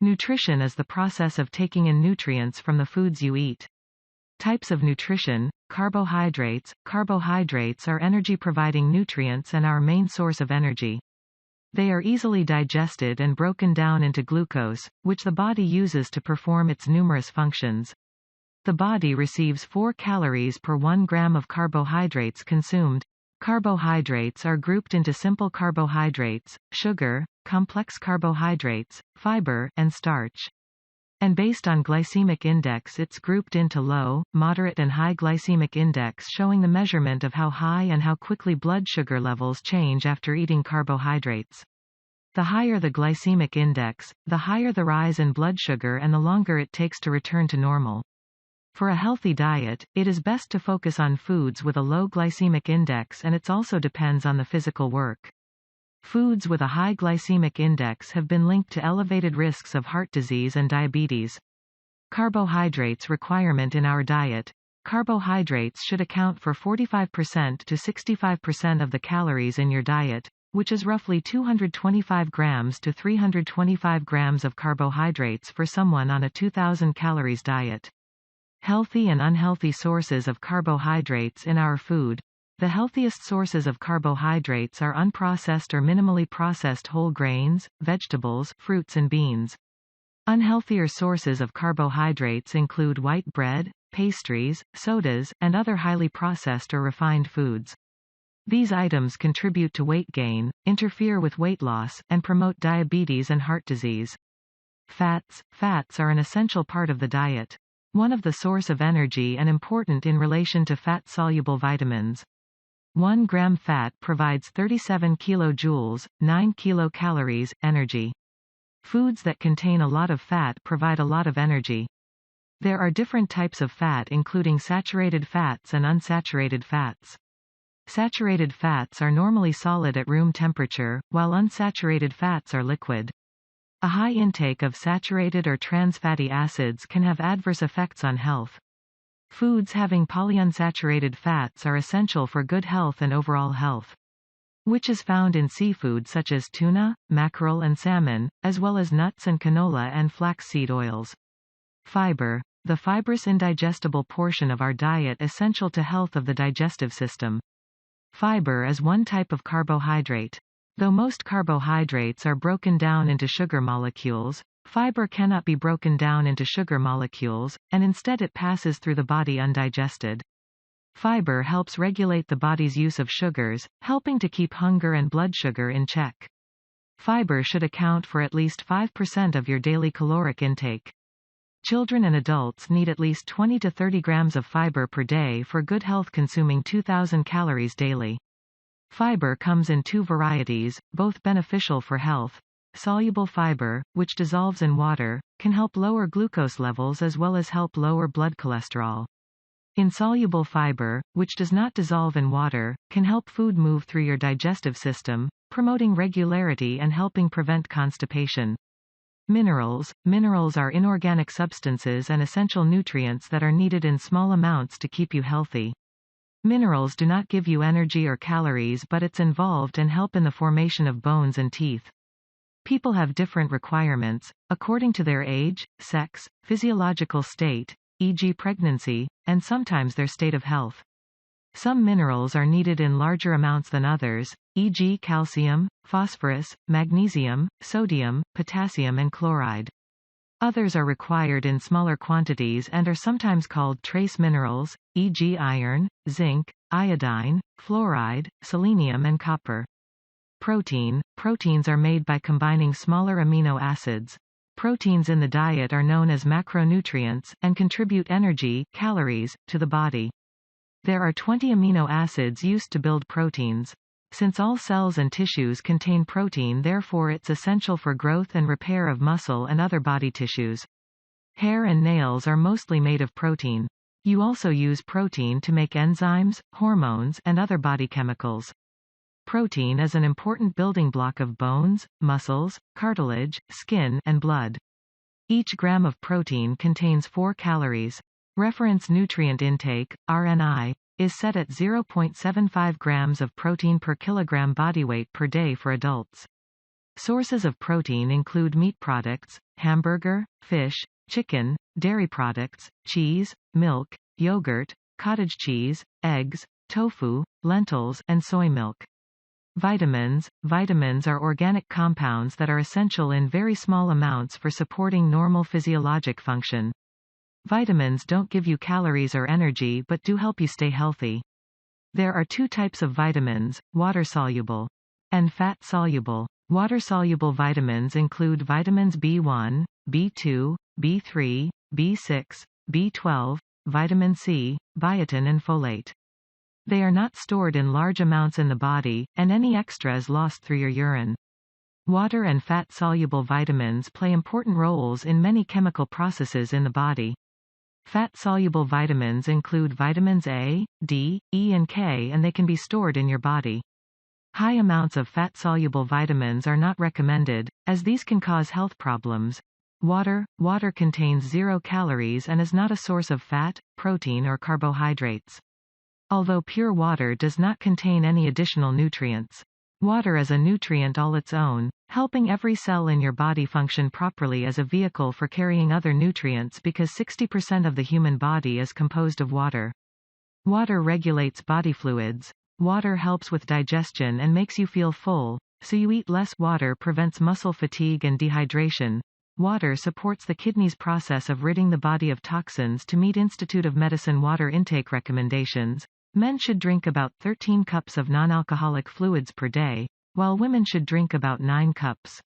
Nutrition is the process of taking in nutrients from the foods you eat. Types of nutrition. Carbohydrates. Carbohydrates are energy-providing nutrients and our main source of energy. They are easily digested and broken down into glucose, which the body uses to perform its numerous functions. The body receives 4 calories per 1 gram of carbohydrates consumed. Carbohydrates are grouped into simple carbohydrates, sugar, complex carbohydrates, fiber, and starch. And based on glycemic index, it's grouped into low, moderate and high glycemic index, showing the measurement of how high and how quickly blood sugar levels change after eating carbohydrates. The higher the glycemic index, the higher the rise in blood sugar and the longer it takes to return to normal. For a healthy diet, it is best to focus on foods with a low glycemic index, and it also depends on the physical work. Foods with a high glycemic index have been linked to elevated risks of heart disease and diabetes. Carbohydrates requirement in our diet. Carbohydrates should account for 45% to 65% of the calories in your diet, which is roughly 225 grams to 325 grams of carbohydrates for someone on a 2,000 calories diet. Healthy and unhealthy sources of carbohydrates in our food. The healthiest sources of carbohydrates are unprocessed or minimally processed whole grains, vegetables, fruits and beans. Unhealthier sources of carbohydrates include white bread, pastries, sodas, and other highly processed or refined foods. These items contribute to weight gain, interfere with weight loss, and promote diabetes and heart disease. Fats. Fats are an essential part of the diet. One of the source of energy and important in relation to fat-soluble vitamins. 1 gram fat provides 37 kilojoules, 9 kilocalories, energy. Foods that contain a lot of fat provide a lot of energy. There are different types of fat, including saturated fats and unsaturated fats. Saturated fats are normally solid at room temperature, while unsaturated fats are liquid. A high intake of saturated or trans fatty acids can have adverse effects on health. Foods having polyunsaturated fats are essential for good health and overall health, which is found in seafood such as tuna, mackerel and salmon, as well as nuts and canola and flaxseed oils. Fiber. The fibrous indigestible portion of our diet essential to health of the digestive system. Fiber is one type of carbohydrate. Though most carbohydrates are broken down into sugar molecules, fiber cannot be broken down into sugar molecules, and instead it passes through the body undigested. Fiber helps regulate the body's use of sugars, helping to keep hunger and blood sugar in check. Fiber should account for at least 5% of your daily caloric intake. Children and adults need at least 20 to 30 grams of fiber per day for good health, consuming 2,000 calories daily. Fiber comes in 2 varieties, both beneficial for health. Soluble fiber, which dissolves in water, can help lower glucose levels as well as help lower blood cholesterol. Insoluble fiber, which does not dissolve in water, can help food move through your digestive system, promoting regularity and helping prevent constipation. Minerals. Minerals are inorganic substances and essential nutrients that are needed in small amounts to keep you healthy. Minerals do not give you energy or calories, but it's involved and help in the formation of bones and teeth. People have different requirements, according to their age, sex, physiological state, e.g. pregnancy, and sometimes their state of health. Some minerals are needed in larger amounts than others, e.g. calcium, phosphorus, magnesium, sodium, potassium and chloride. Others are required in smaller quantities and are sometimes called trace minerals, e.g. iron, zinc, iodine, fluoride, selenium and copper. Protein. Proteins are made by combining smaller amino acids. Proteins in the diet are known as macronutrients, and contribute energy, calories, to the body. There are 20 amino acids used to build proteins. Since all cells and tissues contain protein, therefore it's essential for growth and repair of muscle and other body tissues. Hair and nails are mostly made of protein. You also use protein to make enzymes, hormones, and other body chemicals. Protein is an important building block of bones, muscles, cartilage, skin, and blood. Each gram of protein contains 4 calories. Reference nutrient intake, RNI, is set at 0.75 grams of protein per kilogram body weight per day for adults. Sources of protein include meat products, hamburger, fish, chicken, dairy products, cheese, milk, yogurt, cottage cheese, eggs, tofu, lentils, and soy milk. Vitamins. Vitamins are organic compounds that are essential in very small amounts for supporting normal physiologic function. Vitamins don't give you calories or energy but do help you stay healthy. There are two types of vitamins, water-soluble and fat-soluble. Water-soluble vitamins include vitamins B1, B2, B3, B6, B12, vitamin C, biotin and folate. They are not stored in large amounts in the body, and any extra is lost through your urine. Water and fat-soluble vitamins play important roles in many chemical processes in the body. Fat-soluble vitamins include vitamins A, D, E and K, and they can be stored in your body. High amounts of fat-soluble vitamins are not recommended, as these can cause health problems. Water contains 0 calories and is not a source of fat, protein or carbohydrates. Although pure water does not contain any additional nutrients. Water is a nutrient all its own, helping every cell in your body function properly as a vehicle for carrying other nutrients because 60% of the human body is composed of water. Water regulates body fluids. Water helps with digestion and makes you feel full, so you eat less. Water prevents muscle fatigue and dehydration. Water supports the kidneys' process of ridding the body of toxins. To meet Institute of Medicine water intake recommendations, men should drink about 13 cups of non-alcoholic fluids per day, while women should drink about 9 cups.